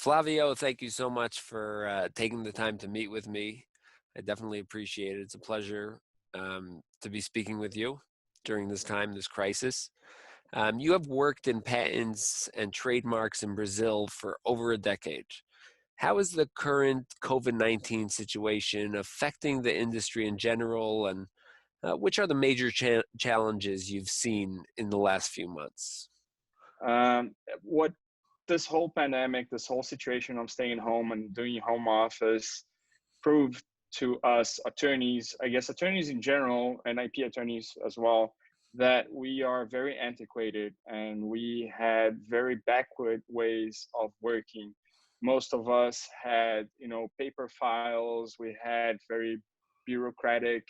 Flavio, thank you so much for taking the time to meet with me. I definitely appreciate it. It's a pleasure to be speaking with you during this time, this crisis. You have worked in patents and trademarks in Brazil for over a decade. How is the current COVID-19 situation affecting the industry in general, and which are the major challenges you've seen in the last few months? What this whole pandemic, this whole situation of staying home and doing home office proved to us attorneys, I guess attorneys in general and IP attorneys as well, that we are very antiquated and we had very backward ways of working. Most of us had, paper files. We had very bureaucratic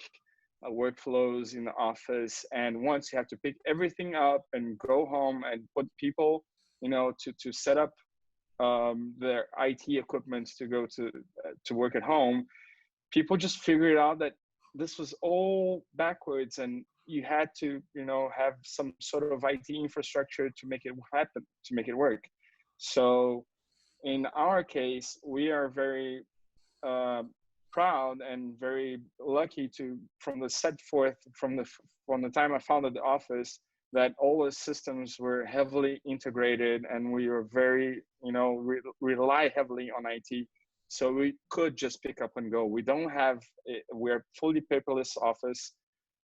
workflows in the office. And once you have to pick everything up and go home and put people, to set up their IT equipment to go to work at home, people just figured out that this was all backwards, and you had to, have some sort of IT infrastructure to make it happen, to make it work. So in our case, we are very proud and very lucky to, from the set forth, from the time I founded the office, that all the systems were heavily integrated, and we were very, rely heavily on IT. So we could just pick up and go. We're fully paperless office.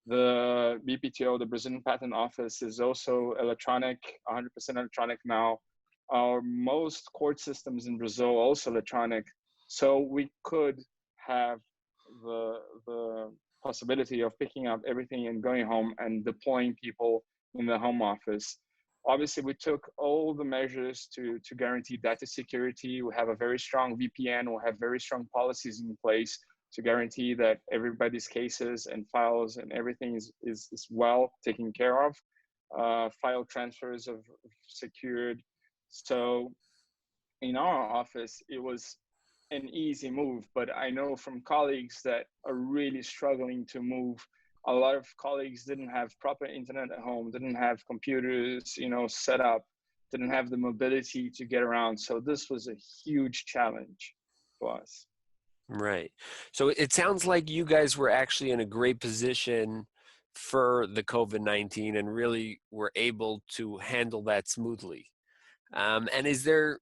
The BPTO, the Brazilian Patent Office, is also electronic, 100% electronic now. Our most court systems in Brazil also electronic. So we could have the possibility of picking up everything and going home and deploying people in the home office. Obviously, we took all the measures to guarantee data security. We have a very strong VPN. We have very strong policies in place to guarantee that everybody's cases and files and everything is well taken care of. File transfers are secured. So in our office, it was an easy move, but I know from colleagues that are really struggling to move. A lot of colleagues didn't have proper internet at home, didn't have computers, set up, didn't have the mobility to get around. So this was a huge challenge for us. Right. So it sounds like you guys were actually in a great position for the COVID-19 and really were able to handle that smoothly. And is there,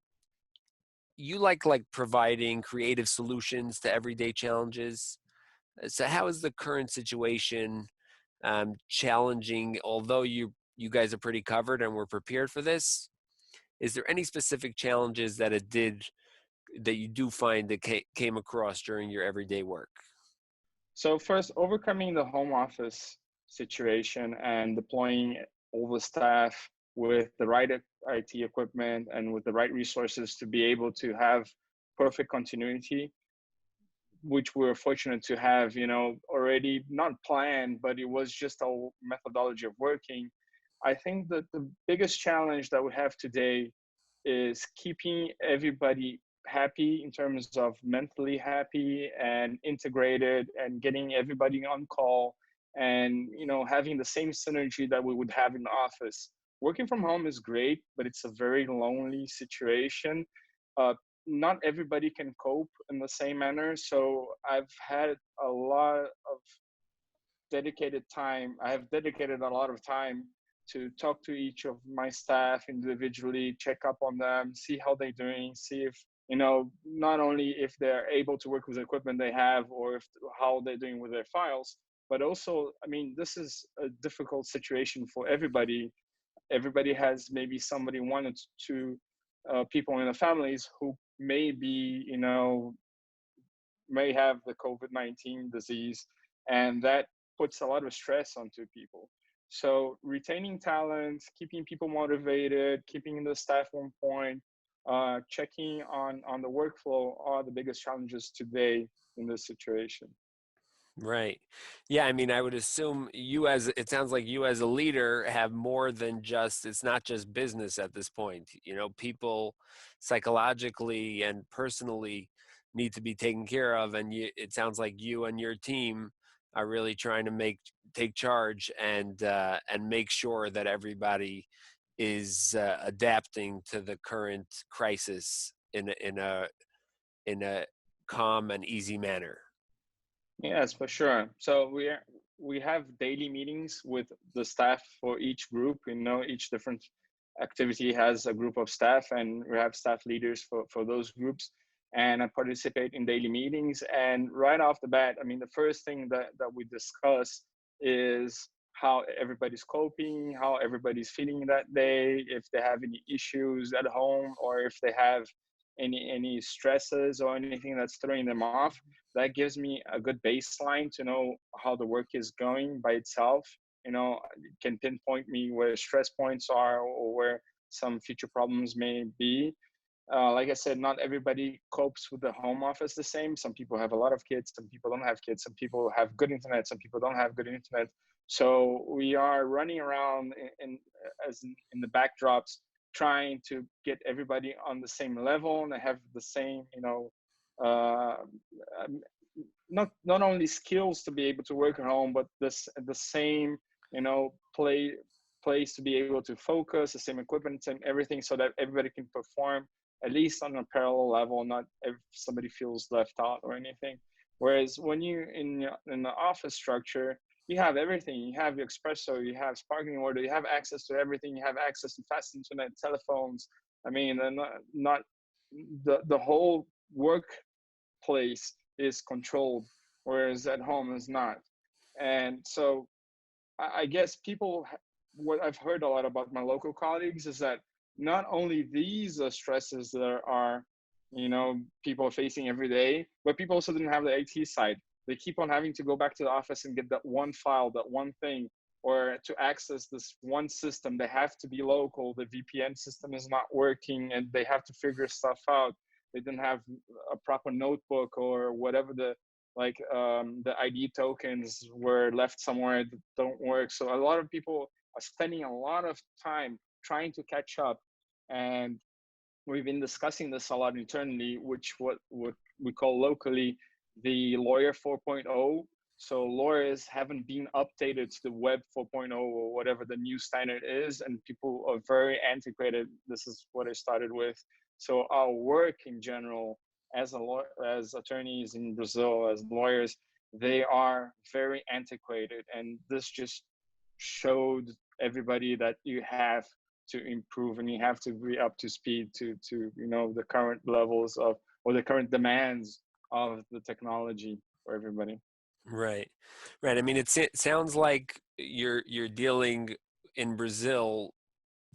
you like providing creative solutions to everyday challenges? So how is the current situation challenging? Although you guys are pretty covered and were prepared for this, is there any specific challenges that you do find that came across during your everyday work? So first, overcoming the home office situation and deploying all the staff with the right IT equipment and with the right resources to be able to have perfect continuity, which we were fortunate to have, already not planned, but it was just our methodology of working. I think that the biggest challenge that we have today is keeping everybody happy in terms of mentally happy and integrated and getting everybody on call and, having the same synergy that we would have in the office. Working from home is great, but it's a very lonely situation. Not everybody can cope in the same manner. So I've had a lot of dedicated time. I have dedicated a lot of time to talk to each of my staff individually, check up on them, see how they're doing, see if, not only if they're able to work with the equipment they have or how they're doing with their files, but also, this is a difficult situation for everybody. Everybody has maybe somebody, one or two people in the families who may be, may have the COVID-19 disease, and that puts a lot of stress onto people. So retaining talent, keeping people motivated, keeping the staff on point, checking on the workflow are the biggest challenges today in this situation. Right. Yeah, I would assume it sounds like you as a leader have more than just, it's not just business at this point. People psychologically and personally need to be taken care of. And it sounds like you and your team are really trying to take charge and make sure that everybody is adapting to the current crisis in a calm and easy manner. Yes, for sure. So we have daily meetings with the staff for each group. You know, each different activity has a group of staff, and we have staff leaders for those groups. And I participate in daily meetings. And right off the bat, I mean, the first thing that we discuss is how everybody's coping, how everybody's feeling that day, if they have any issues at home, or if they have any stresses or anything that's throwing them off. That gives me a good baseline to know how the work is going by itself. You know, it can pinpoint me where stress points are or where some future problems may be. Like I said, not everybody copes with the home office the same. Some people have a lot of kids, some people don't have kids, some people have good internet, some people don't have good internet. So we are running around in the backdrops, trying to get everybody on the same level and have the same, uh, um, not only skills to be able to work at home, but the same, place to be able to focus, the same equipment and everything, so that everybody can perform at least on a parallel level, not if somebody feels left out or anything. Whereas when you in the office structure, you have everything. You have your espresso, you have sparkling water, you have access to everything. You have access to fast internet, telephones. I mean, not the whole workplace is controlled, whereas at home is not. And so I guess what I've heard a lot about my local colleagues is that not only these are stresses that are, people are facing every day, but people also didn't have the IT side. They keep on having to go back to the office and get that one file, that one thing, or to access this one system. They have to be local. The VPN system is not working, and they have to figure stuff out. They didn't have a proper notebook or whatever the ID tokens were left somewhere that don't work. So a lot of people are spending a lot of time trying to catch up. And we've been discussing this a lot internally, which what we call locally the lawyer 4.0. So lawyers haven't been updated to the web 4.0 or whatever the new standard is, and people are very antiquated. This is what I started with. So our work in general as attorneys in Brazil, as lawyers, they are very antiquated, and this just showed everybody that you have to improve and you have to be up to speed to the current levels of, or the current demands of the technology for everybody. Right, right. I mean, it sounds like you're dealing in Brazil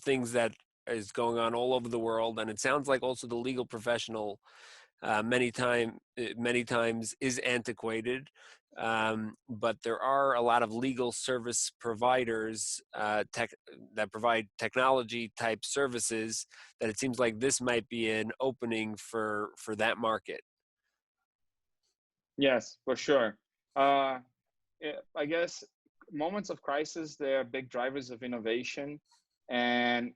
things that is going on all over the world, and it sounds like also the legal professional many times is antiquated, but there are a lot of legal service providers that provide technology type services that it seems like this might be an opening for that market. Yes, for sure. uh, I guess moments of crisis, they are big drivers of innovation. And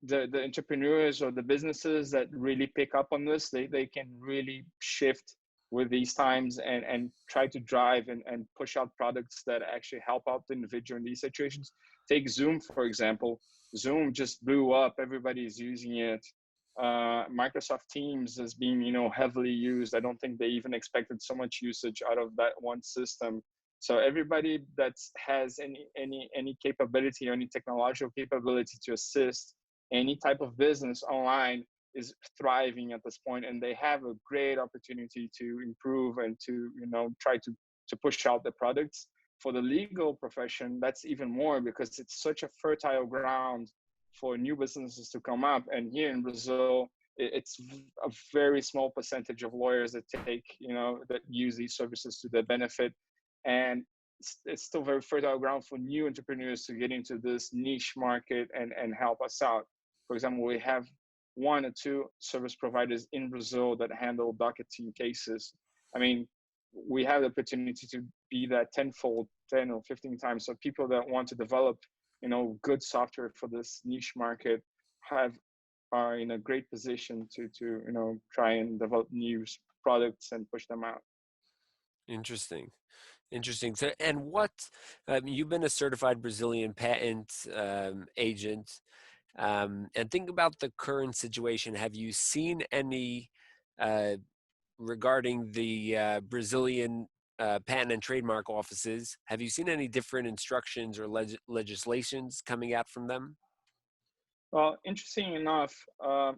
the entrepreneurs or the businesses that really pick up on this, they can really shift with these times and try to drive and push out products that actually help out the individual in these situations. Take Zoom, for example. Zoom just blew up. Everybody's using it. Microsoft Teams is being, heavily used. I don't think they even expected so much usage out of that one system. So everybody that has any capability or any technological capability to assist any type of business online is thriving at this point, and they have a great opportunity to improve and to try to push out the products. For the legal profession, that's even more, because it's such a fertile ground for new businesses to come up. And here in Brazil, it's a very small percentage of lawyers that that use these services to their benefit. And it's still very fertile ground for new entrepreneurs to get into this niche market and help us out. For example, we have one or two service providers in Brazil that handle docketing cases. I mean, we have the opportunity to be that tenfold, 10 or 15 times. So people that want to develop, good software for this niche market are in a great position to try and develop new products and push them out. Interesting. Interesting. So, and what you've been a certified Brazilian patent agent. And think about the current situation. Have you seen any uh, regarding the Brazilian patent and trademark offices? Have you seen any different instructions or legislations coming out from them? Well, interesting enough, the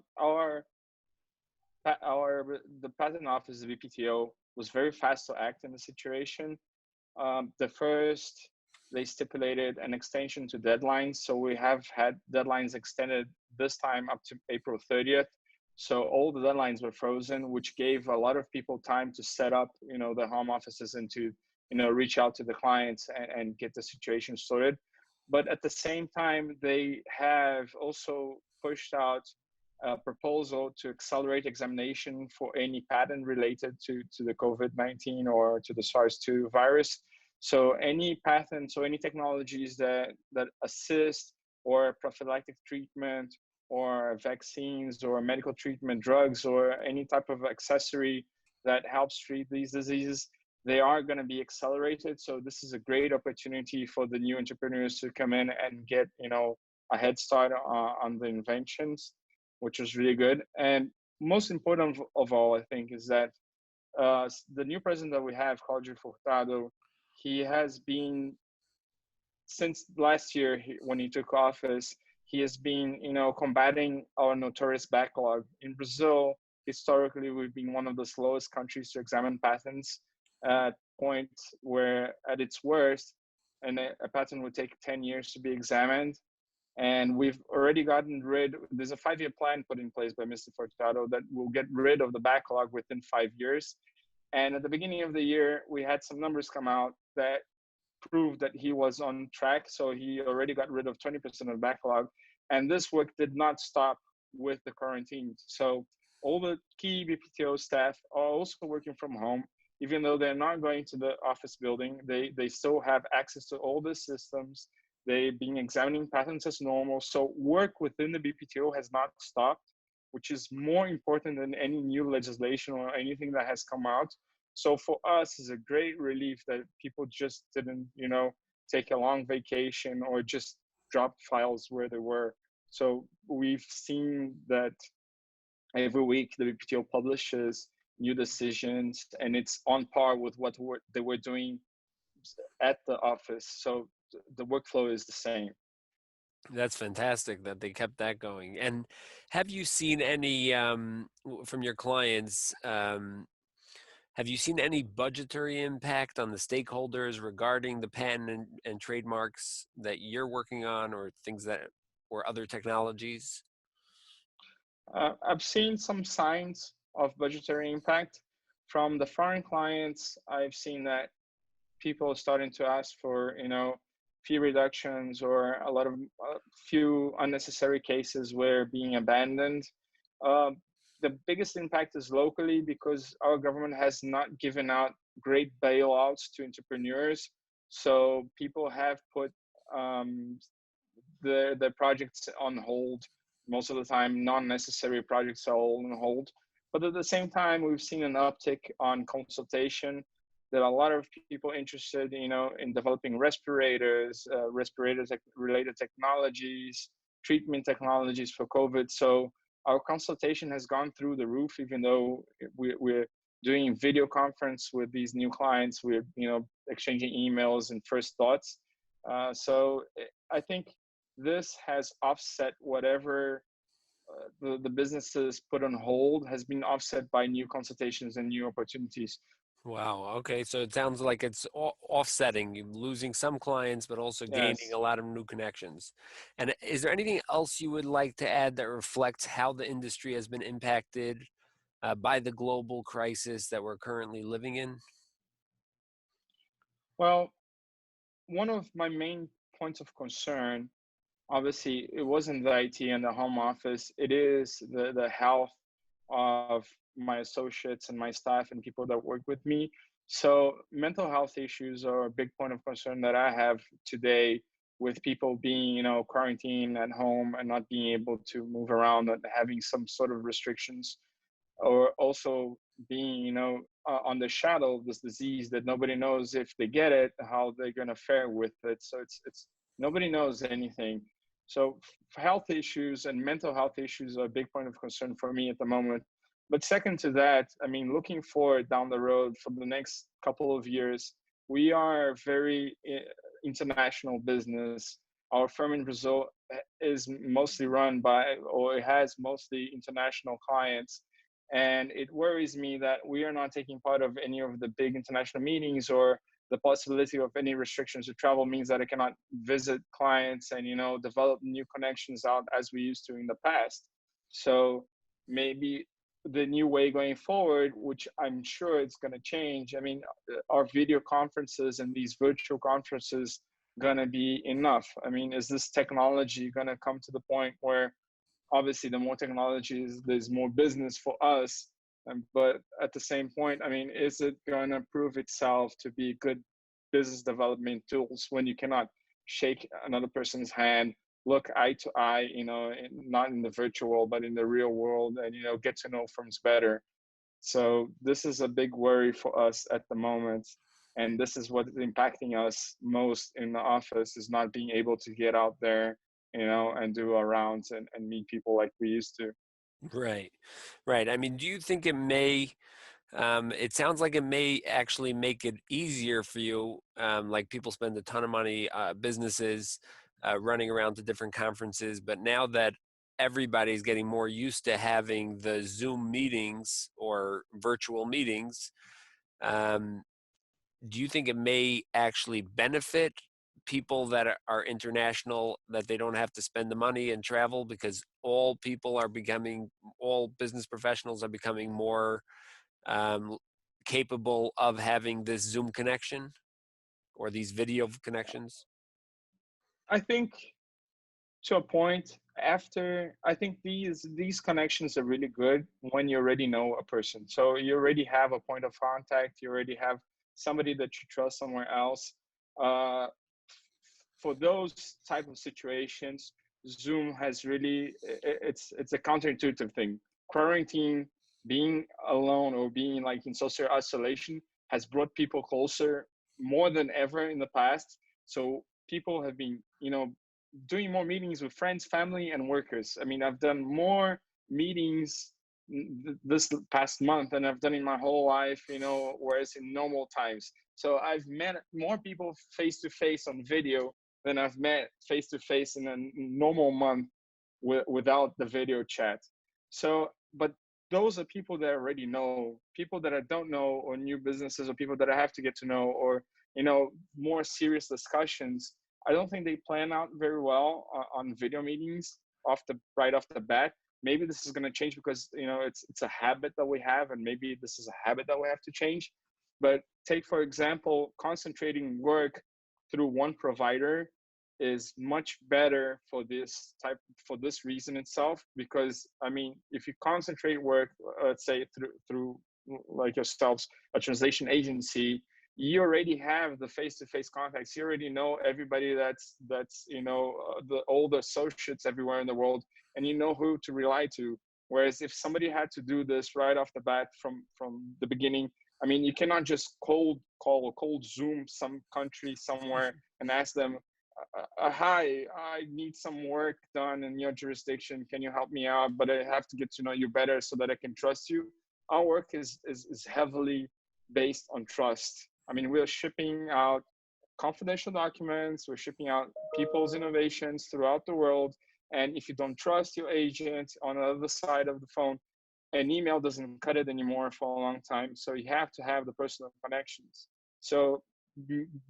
patent office, the BPTO, was very fast to act in the situation. The first, they stipulated an extension to deadlines. So we have had deadlines extended this time up to April 30th. So all the deadlines were frozen, which gave a lot of people time to set up, the home offices and to, reach out to the clients and get the situation sorted. But at the same time, they have also pushed out a proposal to accelerate examination for any patent related to the COVID-19 or to the SARS-2 virus. So any patents or any technologies that assist or prophylactic treatment or vaccines or medical treatment drugs or any type of accessory that helps treat these diseases, they are going to be accelerated. So this is a great opportunity for the new entrepreneurs to come in and get, a head start on the inventions, which was really good. And most important of all, I think, is that the new president that we have, Claudio Furtado, he has been, since last year when he took office, he has been, combating our notorious backlog. In Brazil, historically, we've been one of the slowest countries to examine patents, at point where at its worst, and a patent would take 10 years to be examined. And we've already there's a 5-year plan put in place by Mr. Furtado that will get rid of the backlog within 5 years. And at the beginning of the year, we had some numbers come out that proved that he was on track. So he already got rid of 20% of the backlog. And this work did not stop with the quarantine. So all the key BPTO staff are also working from home. Even though they're not going to the office building, they still have access to all the systems. They've been examining patents as normal. So work within the BPTO has not stopped, which is more important than any new legislation or anything that has come out. So for us, it's a great relief that people just didn't, take a long vacation or just drop files where they were. So we've seen that every week the BPTO publishes new decisions, and it's on par with what they were doing at the office. So the workflow is the same. That's fantastic that they kept that going. And have you seen any from your clients? Have you seen any budgetary impact on the stakeholders regarding the patent and trademarks that you're working on, or things that, or other technologies? I've seen some signs of budgetary impact from the foreign clients. I've seen that people are starting to ask for, fee reductions, or a lot of few unnecessary cases were being abandoned. Um, the biggest impact is locally because our government has not given out great bailouts to entrepreneurs. So people have put the projects on hold. Most of the time, non-necessary projects are all on hold. But at the same time, we've seen an uptick on consultation. There are a lot of people interested, in developing respirators, related technologies, treatment technologies for COVID. So our consultation has gone through the roof, even though we're doing video conference with these new clients. We're, exchanging emails and first thoughts. So I think this has offset whatever the businesses put on hold, has been offset by new consultations and new opportunities. Wow. Okay. So it sounds like it's offsetting, you losing some clients, but also gaining Yes. a lot of new connections. And is there anything else you would like to add that reflects how the industry has been impacted by the global crisis that we're currently living in? Well, one of my main points of concern, obviously, it wasn't the IT and the home office. It is the health of my associates and my staff and people that work with me. So mental health issues are a big point of concern that I have today, with people being, quarantined at home and not being able to move around and having some sort of restrictions, or also being, on the shadow of this disease that nobody knows if they get it, how they're going to fare with it. So it's nobody knows anything. So health issues and mental health issues are a big point of concern for me at the moment. But second to that, I mean, looking forward down the road for the next couple of years, we are very international business. Our firm in Brazil is mostly run by, or it has mostly international clients. And it worries me that we are not taking part of any of the big international meetings, or the possibility of any restrictions to travel means that I cannot visit clients and, develop new connections out as we used to in the past. So maybe the new way going forward, which I'm sure it's going to change. I mean, our video conferences and these virtual conferences going to be enough? I mean, is this technology going to come to the point where obviously the more technology is, there's more business for us, but at the same point, I mean, is it going to prove itself to be good business development tools when you cannot shake another person's hand, look eye to eye, not in the virtual world but in the real world, and get to know firms better? So this is a big worry for us at the moment, and this is what is impacting us most in the office, is not being able to get out there, and do our rounds and meet people like we used to. Right, right. I mean, do you think it may? It sounds like it may actually make it easier for you. Like people spend a ton of money, businesses running around to different conferences, but now that everybody's getting more used to having the Zoom meetings or virtual meetings, um, do you think it may actually benefit people that are international, that they don't have to spend the money and travel, because all business professionals are becoming more um, capable of having this Zoom connection or these video connections? I think to a point, after, I think these connections are really good when you already know a person, so you already have a point of contact, you already have somebody that you trust somewhere else. uh, for those type of situations, Zoom has really, it's a counterintuitive thing. Quarantine, being alone or being like in social isolation, has brought people closer more than ever in the past. So people have been, doing more meetings with friends, family, and workers. I mean, I've done more meetings this past month than I've done in my whole life, whereas in normal times. So I've met more people face to face on video than I've met face to face in a normal month without the video chat. So, but those are people that I already know. People that I don't know, or new businesses, or people that I have to get to know, or more serious discussions. I don't think they plan out very well on video meetings right off the bat. Maybe this is going to change because it's a habit that we have, and maybe this is a habit that we have to change. But take for example, concentrating work through one provider is much better for this reason itself. Because I mean, if you concentrate work, let's say through like yourselves, a translation agency, you already have the face-to-face contacts, you already know everybody that's all the associates everywhere in the world, and you know who to rely to. Whereas if somebody had to do this right off the bat from the beginning, I mean, you cannot just cold call or cold Zoom some country somewhere and ask them, hi, I need some work done in your jurisdiction. Can you help me out? But I have to get to know you better so that I can trust you. Our work is heavily based on trust. I mean, we're shipping out confidential documents, we're shipping out people's innovations throughout the world. And if you don't trust your agent on the other side of the phone, an email doesn't cut it anymore for a long time. So you have to have the personal connections. So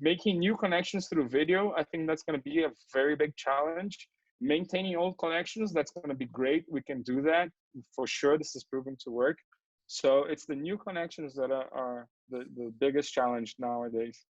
making new connections through video, I think that's going to be a very big challenge. Maintaining old connections, that's going to be great. We can do that for sure. This is proven to work. So it's the new connections that are the biggest challenge nowadays.